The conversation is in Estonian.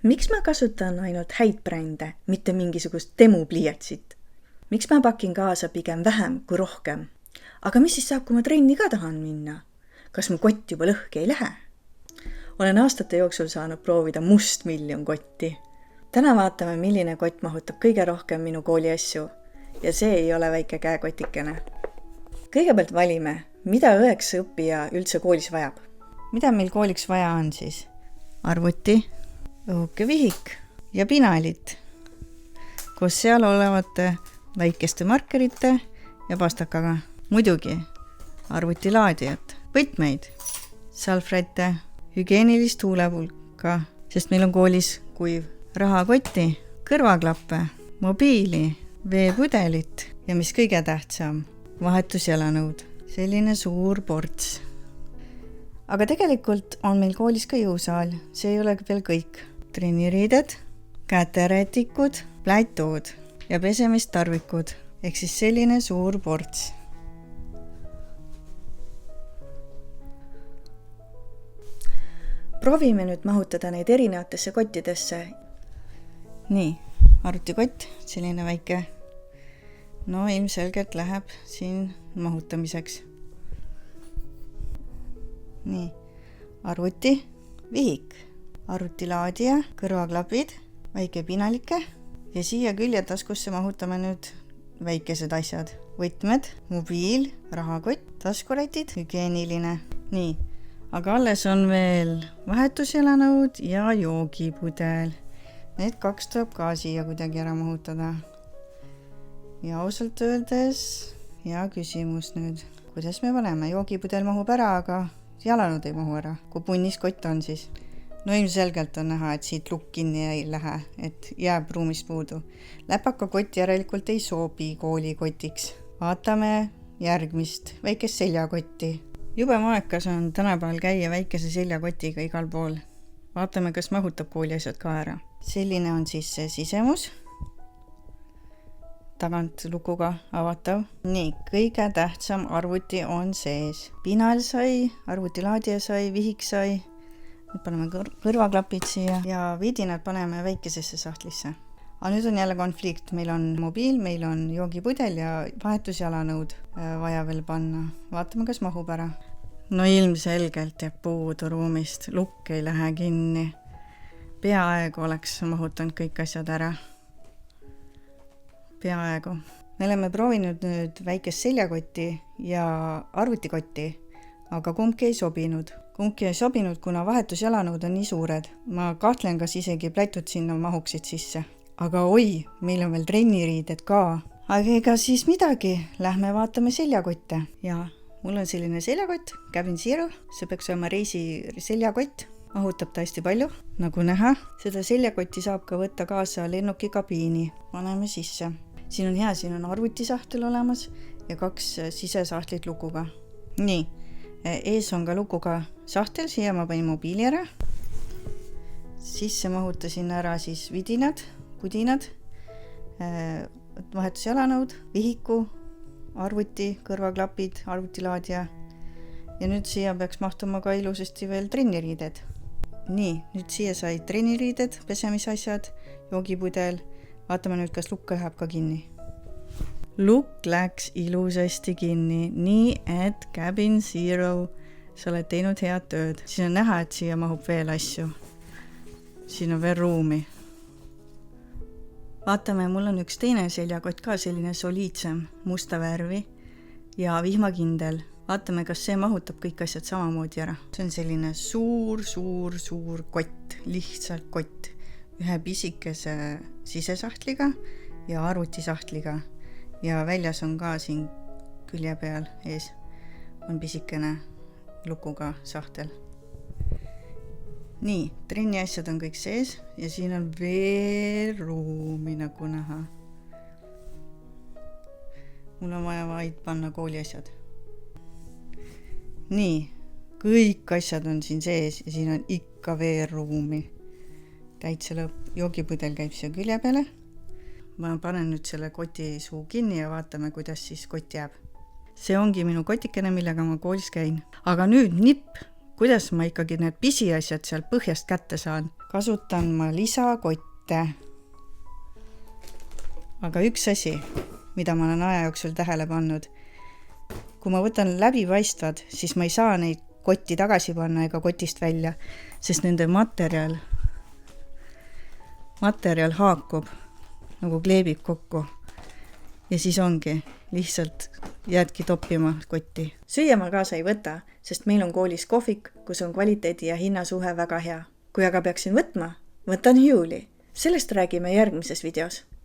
Miks ma kasutan ainult häid brände, mitte mingisugust demopliiatsit? Miks ma pakin kaasa pigem vähem kui rohkem? Aga mis siis saab, kui ma trenni ka tahan minna? Kas mu kott juba lõhki ei lähe? Olen aastate jooksul saanud proovida mustmiljon kotti. Täna vaatame, milline kott mahutab kõige rohkem minu kooli asju. Ja see ei ole väike käekotikene. Kõigepealt valime, mida 9 õppija üldse koolis vajab. Mida meil kooliks vaja on siis? Arvuti, õhukevihik ja pinalit. Koos seal olevate väikeste markerite ja pastakaga. Muidugi arvutilaadijat, võtmeid, salvrätte, hügienilist huulepulka, sest meil on koolis kuiv, rahakotti, kõrvaklappe, mobiili, veepudelit ja mis kõige tähtsam, vahetusjalanõud. Selline suur ports. Aga tegelikult on meil koolis ka jõusaal, see ei ole veel kõik. Trenniriided, käterätikud, plätood ja pesemistarvikud, ehk siis selline suur ports. Proovime nüüd mahutada neid erinevatesse kottidesse. Nii, arvutikott, selline väike. No ilmselgelt läheb siin mahutamiseks. Nii, arvuti, vihik, arvutilaadija, kõrvaklapid, väike pinalike ja siia küljetaskusse mahutame nüüd väikesed asjad. Võtmed, mobiil, rahakott, taskurätid, hügieniline. Nii, aga alles on veel vahetusjalanõud ja joogipudel. Need 2 tuleb ka siia kuidagi ära mahutada. Ja ausalt öeldes, hea küsimus nüüd. Kuidas me paneme? Joogipudel mahub ära, aga jalanõud ei mahu ära. Kui punnis kott on siis? No ilmselgelt on näha, et siit lukk kinni ei lähe, et jääb ruumist puudu. Läpaka kott järelikult ei sobi koolikotiks. Vaatame järgmist, väikest seljakotti. Jube maekas on tänapäeval käia väikese seljakotiga igal pool. Vaatame, kas mahutab kooli asjad ka ära. Selline on siis see sisemus. Tagant lukuga avatav. Nii, kõige tähtsam arvuti on sees. Pinal sai, arvutilaadija sai, vihik sai. Nüüd paneme kõrvaklapid siia ja vidinad paneme väikesesse sahtlisse. Aga nüüd on jälle konflikt. Meil on mobiil, meil on joogipudel ja vahetusjalanõud vaja veel panna. Vaatame, kas mahub ära. No ilmselgelt jääb puudu ruumist. Lukk ei lähe kinni. Peaaegu oleks mahutanud kõik asjad ära. Peaaegu. Me oleme proovinud nüüd väikest seljakotti ja arvutikotti, aga kumbki ei sobinud. Kumbki ei sobinud, kuna vahetusjalanõud on nii suured. Ma kahtlen, kas isegi plätud sinna mahuksid sisse. Aga oi, meil on veel trenniriided ka. Aga ega siis midagi, lähme vaatame seljakotte. Ja mul on selline seljakott, Cabin Zero. See peaks olema reisi seljakott. Mahutab ta hästi palju, nagu näha. Seda seljakotti saab ka võtta kaasa lennuki kabiini. Paneme sisse. Siin on hea, siin on arvutisahtel olemas ja 2 sisesahtlit lukuga. Nii, ees on ka lukuga sahtel, siia ma panin mobiili ära. Sisse mahutasin ära siis vidinad, pudinad, vahetusjalanõud, vihiku, arvuti, kõrvaklapid, arvutilaadija. Ja nüüd siia peaks mahtuma ka ilusasti veel trenniriided. Nii, nüüd siia sai trenniriided, pesemisasjad, joogipudel. Vaatame nüüd, kas lukk läheb ka kinni. Lukk läks ilusasti kinni, nii et Cabin Zero, sa oled teinud head tööd. Siin on näha, et siia mahub veel asju. Siin on veel ruumi. Vaatame, mul on üks teine seljakott ka selline soliidsem, musta värvi ja vihmakindel. Vaatame, kas see mahutab kõik asjad samamoodi ära. See on selline suur kott, lihtsalt kott. Ühe pisikese sisesahtliga ja arvutisahtliga. Ja väljas on ka siin külje peal ees on pisikene lukuga sahtel. Nii, trenni asjad on kõik sees ja siin on veel ruumi, nagu näha. Mul on vaja vaid panna kooli asjad. Nii, kõik asjad on siin sees ja siin on ikka veel ruumi. Täitsa lõpp, joogipudel käib siia külje peale. Ma panen nüüd selle koti suu kinni ja vaatame, kuidas siis kott jääb. See ongi minu kotikene, millega ma koolis käin. Aga nüüd nipp, kuidas ma ikkagi need pisiasjad seal põhjast kätte saan? Kasutan ma lisakotte. Aga üks asi, mida ma olen aja jooksul tähele pannud. Kui ma võtan läbipaistvad, siis ma ei saa neid kotti tagasi panna ega kotist välja, sest nende materjal haakub, nagu kleebib kokku. Ja siis ongi, lihtsalt jäädki toppima kotti. Süüa ma kaasa ei võta, sest meil on koolis kohvik, kus on kvaliteedi ja hinnasuhe väga hea. Kui aga peaksin võtma, võtan Hughli. Sellest räägime järgmises videos.